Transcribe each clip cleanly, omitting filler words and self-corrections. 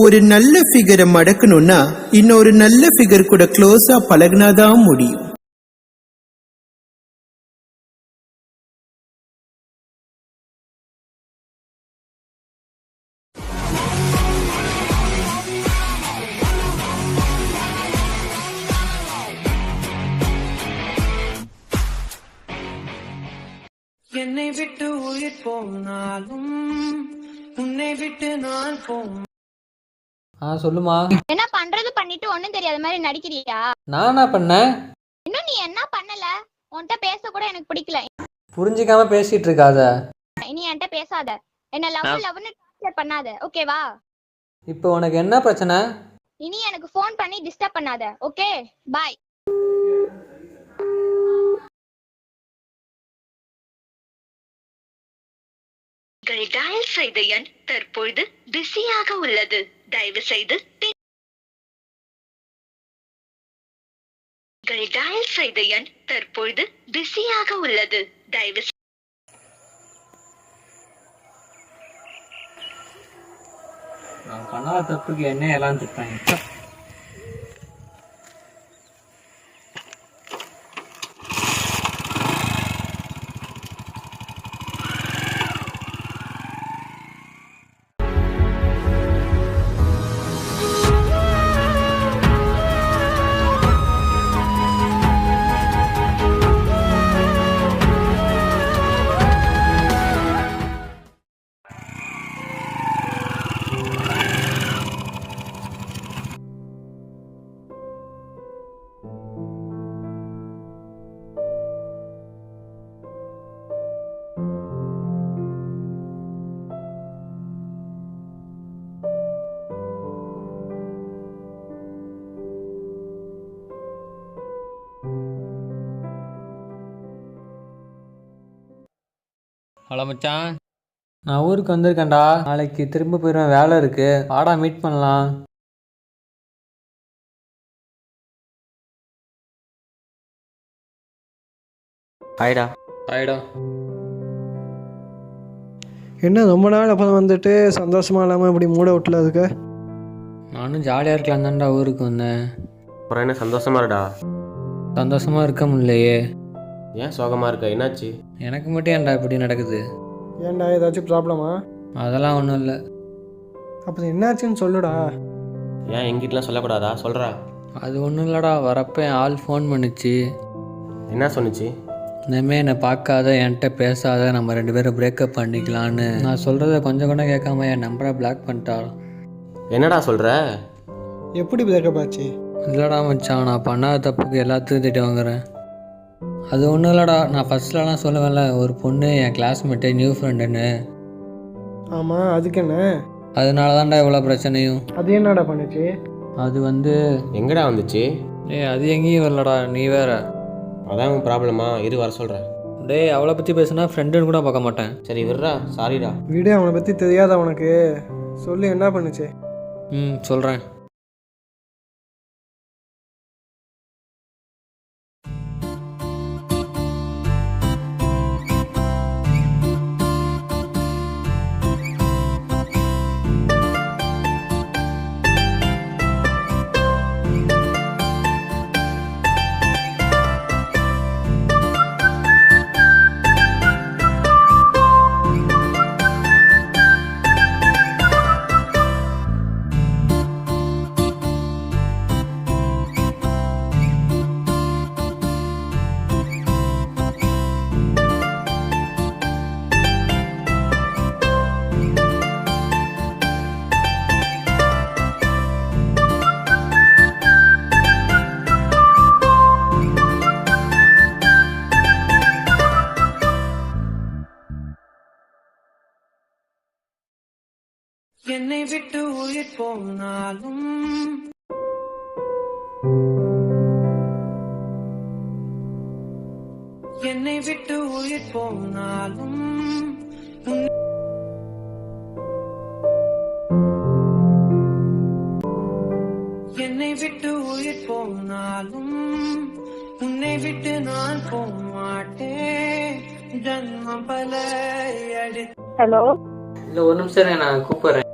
ஒரு நல்ல ஃபிகரை மடக்கணும்னா இன்னொரு நல்ல ஃபிகர் கூட க்ளோஸா பழகினாதான் முடியும். என்னை விட்டு உயிர் போனாலும் உன்னை விட்டு நான் போம். சொல்லுமா. என்ன பண்றது பண்ணிட்டு ஒண்ணும் தெரியாத மாதிரி நடிக்கிறியா? நான் என்ன பண்ணேன்? இன்னும் நீ என்ன பண்ணல? உன்கிட்ட பேச கூட எனக்கு பிடிக்கல. புரிஞ்சிக்காம பேசிட்டு இருக்காத. நீ என்கிட்ட பேசாத. என்ன லவ்னு டார்ச்சர் பண்ணாத. ஓகேவா? இப்போ உனக்கு என்ன பிரச்சனை? இனி எனக்கு ஃபோன் பண்ணி டிஸ்டர்ப் பண்ணாத. Okay bye. டயல் செய்த எண் தற்பொழுது பிஸியாக உள்ளது. தயவு செய்து டயல் செய்த எண் தற்பொழுது பிஸியாக உள்ளது. தயவு நான் பண்ணாத தப்புக்கு என்ன எல்லாம் திட்டாங்க. ஹலோ மச்சான், நான் ஊருக்கு வந்திருக்கேன்டா. நாளைக்கு திரும்ப போயிடுவேன், வேலை இருக்கு. வாடா மீட் பண்ணலாம். ஹாய்டா. ஆயிடா. என்ன ரொம்ப நாள் அப்புறம் வந்துட்டு சந்தோஷமா இல்லாமல் இப்படி மூட விட்டல அதுக்கு? நானும் ஜாலியாக இருக்கலாம் தான்டா ஊருக்கு வந்தேன். அப்புறம் என்ன சந்தோஷமா இருடா? சந்தோஷமாக இருக்க முடியலையே. ஏன் சோகமாக இருக்க? என்னாச்சு? எனக்கு மட்டும் ஏன்டா இப்படி நடக்குது? ஏன்டா ஏதாச்சும் ப்ராப்ளமா? அதெல்லாம் ஒன்றும் இல்லை. அப்புறம் என்னாச்சுன்னு சொல்லுடா. ஏன் எங்கிட்டலாம் சொல்லக்கூடாதா? சொல்கிறா. அது ஒன்றும் இல்லைடா. வரப்போ என் ஆள் ஃபோன் பண்ணிச்சு. என்ன சொன்னிச்சு? இனிமே என்னை பார்க்காத, என்கிட்ட பேசாத, நம்ம 2 பேரும் பிரேக்கப் பண்ணிக்கலான்னு. நான் சொல்கிறத கொஞ்சம் கூட கேட்காம என் நம்பரை பிளாக் பண்ணிட்டா. என்னடா சொல்கிற? எப்படி பிரேக்கப் ஆச்சு? இல்லைடா மச்சான், நான் பண்ணாத தப்புக்கு எல்லாத்துக்கும் திட்டு வாங்குறேன். அது ஒன்றும் இல்லைடா. நான் ஃபஸ்ட்லலாம் சொல்லுவேன்ல, ஒரு பொண்ணு என் கிளாஸ்மேட்டு நியூ ஃப்ரெண்டுன்னு. ஆமாம், அதுக்கு என்ன? அதனால தான்டா இவ்வளோ பிரச்சனையும். அது என்னடா பண்ணுச்சு? அது வந்து எங்கடா வந்துச்சு? அது எங்கேயும் வரலடா, நீ வேற. அதான் உன் ப்ராப்ளமா? இரு வர சொல்கிறேன். அவளை பற்றி பேசுனா ஃப்ரெண்டுன்னு கூட பார்க்க மாட்டேன். சரி விட்றா, சாரிடா. வீடு அவனை பற்றி தெரியாதா உனக்கு? சொல்லு, என்ன பண்ணுச்சு? சொல்கிறேன். என்னை விட்டு உயிர் போனாலும் என்னை விட்டு உயிர் போனாலும் என்னை விட்டு உயிர் போனாலும் உன்னை விட்டு நான் போக மாட்டேன். ஜன்மம் பல அடி. ஹலோ, இல்லை ஒரு நிமிஷம் நான் கூப்பிட்றேன்.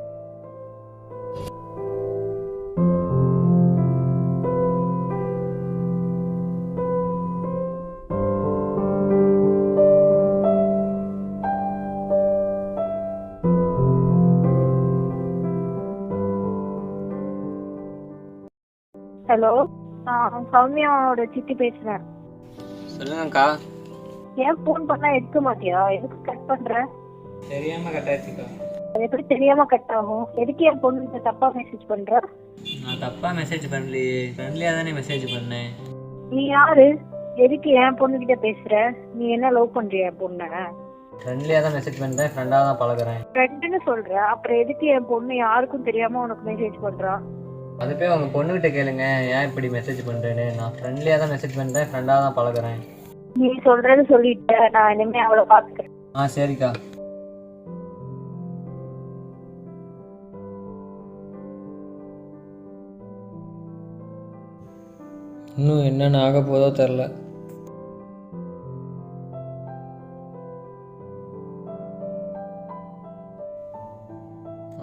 ஹலோ, நான் சௌமியாவோட சித்தி பேசுறேன். சொல்லுங்கக்கா. ஏன் ஃபோன் பண்ணா எடுக்க மாட்டியா? எதுக்கு கட் பண்ற? தெரியாமல் கட்டாச்சுக்கா. அது எப்படி தெரியாம கட் ஆகும்? எதுக்கு என் பொண்ணு தப்பா மெசேஜ் பண்ற? நான் தப்பாக மெசேஜ் பண்ணலையே, ஃப்ரெண்ட்லியாக தானே மெசேஜ் பண்ணேன். நீ யாரு? எதுக்கு என் பொண்ணு கிட்ட பேசுற? நீ என்ன லவ் பண்றியா என் பொண்ண? ஃப்ரெண்ட்லியாக தான் மெசேஜ் பண்ணுறேன், ஃப்ரெண்டாக தான் பழகுறேன். ஃப்ரெண்டுன்னு சொல்ற, அப்புறம் எதுக்கு என் பொண்ணு யாருக்கும் தெரியாம உனக்கு மெசேஜ் பண்றா? அது போய் உங்கள் பொண்ணுகிட்ட கேளுங்க ஏன் இப்படி மெசேஜ் பண்ணுறேன்னு. நான் ஃப்ரெண்ட்லியாக தான் மெசேஜ் பண்ணுறேன், ஃப்ரெண்டாக தான் பழகுறேன். நீ சொல்றது சொல்லிட்ட, நான் இனிமே அவளை பாத்துக்கிறேன். சரிக்கா. இன்னும் என்னென்ன ஆக போதோ தெரில.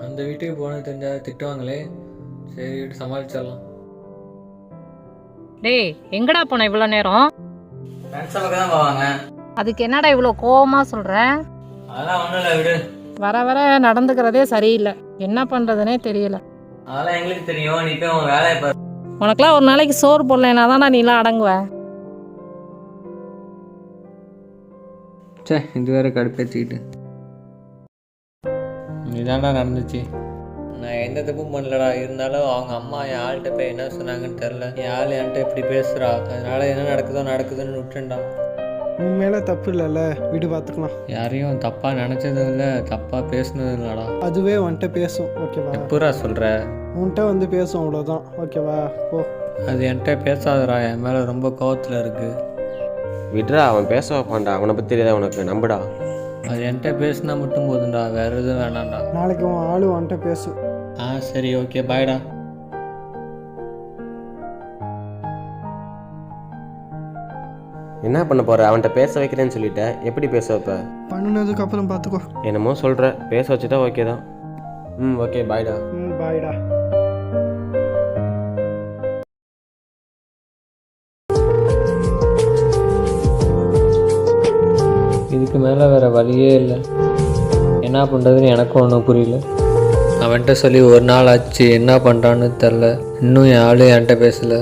அந்த வீட்டுக்கு போனது தெரிஞ்சா திட்டுவாங்களே, சரி சமாளிச்சிடலாம். டேய், எங்கடா போன இவ்வளோ நேரம்? ஃப்ரெண்ட்ஸ் பக்கம் தான் போவாங்க. அதுக்கு என்னடா இவ்வளோ கோவமா சொல்ற? அதெல்லாம் ஒன்றும் இல்லை, விடு. வர வர நடந்துக்கிறதே சரியில்லை, என்ன பண்றதுனே தெரியல. அதெல்லாம் எங்களுக்கு தெரியும், நீ போய் உன் வேலையை பாரு. உனக்கெல்லாம் ஒரு நாளைக்கு சோறு போடலைன்னா தானே நீலாம் அடங்குவ. சே, இது வேற கடுப்பேற்றிக்கிட்டு. இதாண்டா நடந்துச்சு. நான் எந்த தப்பும் பண்ணலடா. இருந்தாலும் அவங்க அம்மா என் ஆள்கிட்ட போய் என்ன சொன்னாங்கன்னு தெரில. என் ஆள் என்கிட்ட இப்படி பேசுகிறா, அதனால என்ன நடக்குதுன்னு விட்டுண்டா. உன் மேலே தப்பு இல்லைல்ல, வீடு பார்த்துக்கலாம். யாரையும் தப்பாக நினச்சதும் இல்லை, தப்பாக பேசுனதும் இல்லைடா. அதுவே உன்கிட்ட பேசும், ஓகேவா? எப்பூரா சொல்கிற? உன்கிட்ட வந்து பேசும், அவ்வளோதான், ஓகேவா? போ. அது என்கிட்ட பேசாதடா, என் மேலே ரொம்ப கோவத்தில் இருக்குது. விட்றா, அவன் பேச வைப்பான்டா. அவனை பற்றி தெரியாதா உனக்கு? நம்புடா. அது என்கிட்ட பேசினா மட்டும் போதும்டா, வேற எதுவும் வேணாம்டா. நாளைக்கு உன் ஆளு உன்கிட்ட பேசும். சரி, ஓகே, பாய்டா. என்ன பண்ண போற? அவன்கிட்ட பேச வைக்கிறேன்னு சொல்லிட்ட, எப்படி பேச வைப்ப? பண்ணினதுக்கு அப்புறம் பார்த்துக்கோ. என்னமோ சொல்கிற, பேச வச்சுட்டா ஓகே தான். ஓகே, பாய்டா. பாய்டா. இதுக்கு மேலே வேறு வழியே இல்லை. என்ன பண்ணுறதுன்னு எனக்கும் ஒன்றும் புரியல. அவன்கிட்ட சொல்லி ஒரு நாள் ஆச்சு, என்ன பண்ணுறான்னு தெரில. இன்னும் என் ஆளு என்கிட்ட பேசலை.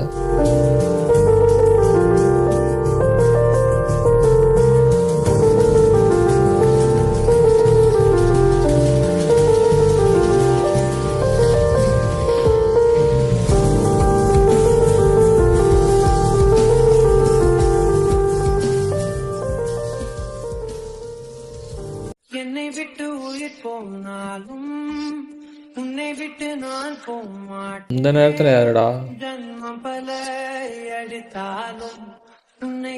என்னை விட்டு உயிர் போனாலும் உன்னை விட்டு நான் போக மாட்டேன். இந்த நேரத்தில் யாருடா? ஜன்மம் பல அடித்தாலும் உன்னை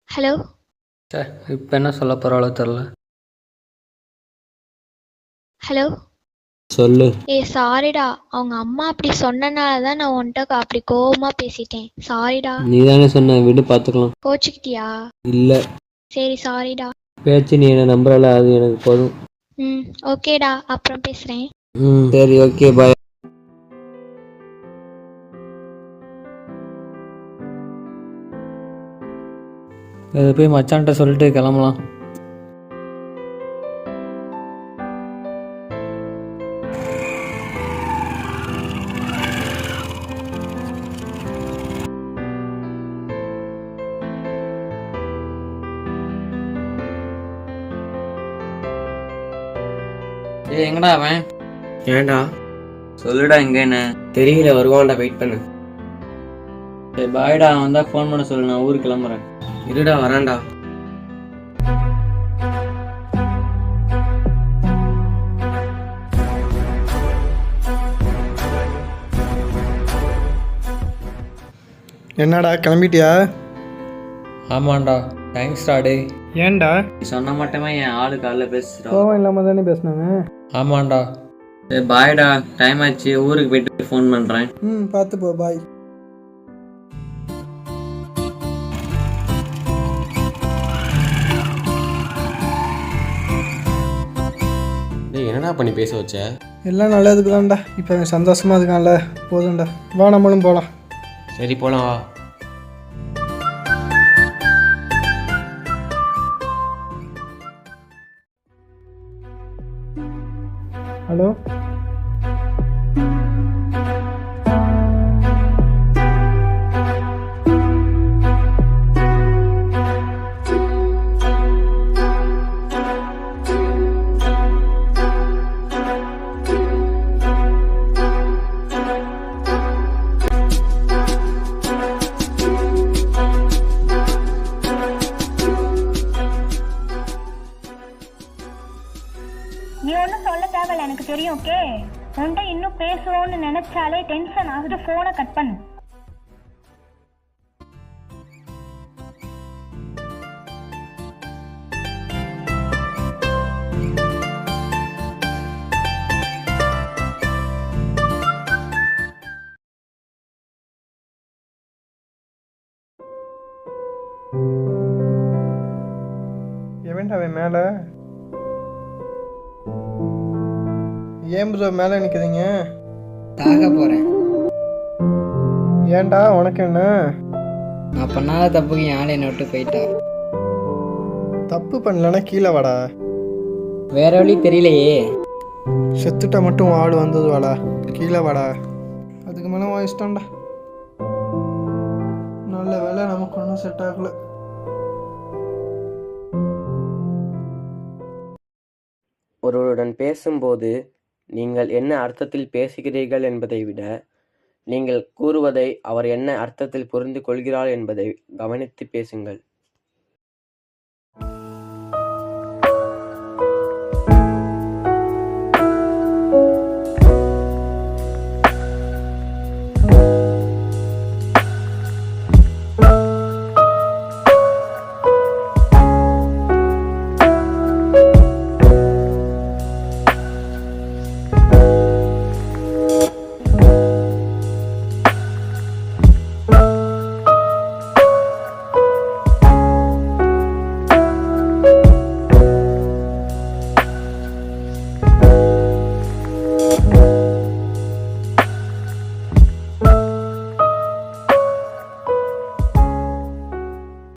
ஹலோ. இப்போ என்ன சொல்ல போகிறாளோ தெரில. ஹலோ. சொல்லு. சாரிடா, அவங்க அம்மா அப்படி சொன்னனால தான் நான் உன்கிட்ட அப்படி கோவமா பேசிட்டேன். சாரிடா. நீ தானே சொன்ன, விடு பார்த்துக்கலாம். கோச்சுக்கிட்டியா? இல்லை. சரி, சாரிடா. பேச்சு நீ என்ன நம்புறல, அது எனக்கு போதும். ஓகேடா, அப்புறம் பேசுறேன். சரி, ஓகே, பாய். இதை போய் மச்சான்கிட்ட சொல்லிட்டு கிளம்பலாம். எங்கடா அவன்? ஏன்டா? சொல்லுடா, எங்க என்ன தெரியல, வருவான்டா, வெயிட் பண்ணு. சரி, பாய்டா. அவன் தான் ஃபோன் பண்ண சொல்லு, நான் ஊருக்கு கிளம்புறேன். இருடா, வரான்டா. என்னடா கிளம்பிட்டியா? ஆமாண்டா, தேங்க்ஸ்டா. டே, ஏன்டா? நீ சொன்ன மட்டுமே என் ஆளு காலைல பேசுறா. கோவம் இல்லாமல் தானே பேசினாங்க. ஆமாண்டா. சரி, பாய்டா. டைம் ஆச்சு, ஊருக்கு போயிட்டு ஃபோன் பண்ணுறேன். பார்த்து போ, பாய். டேய், என்னடா பண்ணி பேச வச்ச? எல்லாம் நல்லதுக்கு தான்டா. இப்போ சந்தோஷமாக இருக்கான்ல, போதும்டா. வா, நம்மளும் போகலாம். சரி, போலாம், வா. ஹலோ நீ ஒன்றும் சொல்ல தேவையில்ல, எனக்கு தெரியும். ஓகே, உன்கிட்ட இன்னும் பேசுவோன்னு நினைச்சாலே டென்ஷன் ஆகுது. ஃபோனை கட் பண்ணு. எவன்டா அவன் மேலே? ஏன் ப்ரோ மேலே நிற்குதுங்க? தாக போகிறேன். ஏன்டா உனக்கு என்ன? நான் பண்ணாத தப்புக்கு என் ஆள் என்னை விட்டு போயிட்டா. தப்பு பண்ணலன்னா கீழே வாடா. வேற வழி தெரியலையே. செத்துட்டா மட்டும் உன் ஆள் வந்தது வாடா, கீழே வாடா. அதுக்கு மேலே உன் இஷ்டம்டா. நல்ல வேலை நமக்கு ஒன்றும் செட் ஆகல. ஒருவருடன் பேசும்போது நீங்கள் என்ன அர்த்தத்தில் பேசுகிறீர்கள் என்பதை விட நீங்கள் கூறுவதை அவர் என்ன அர்த்தத்தில் புரிந்து கொள்கிறார் என்பதை கவனித்து பேசுங்கள்.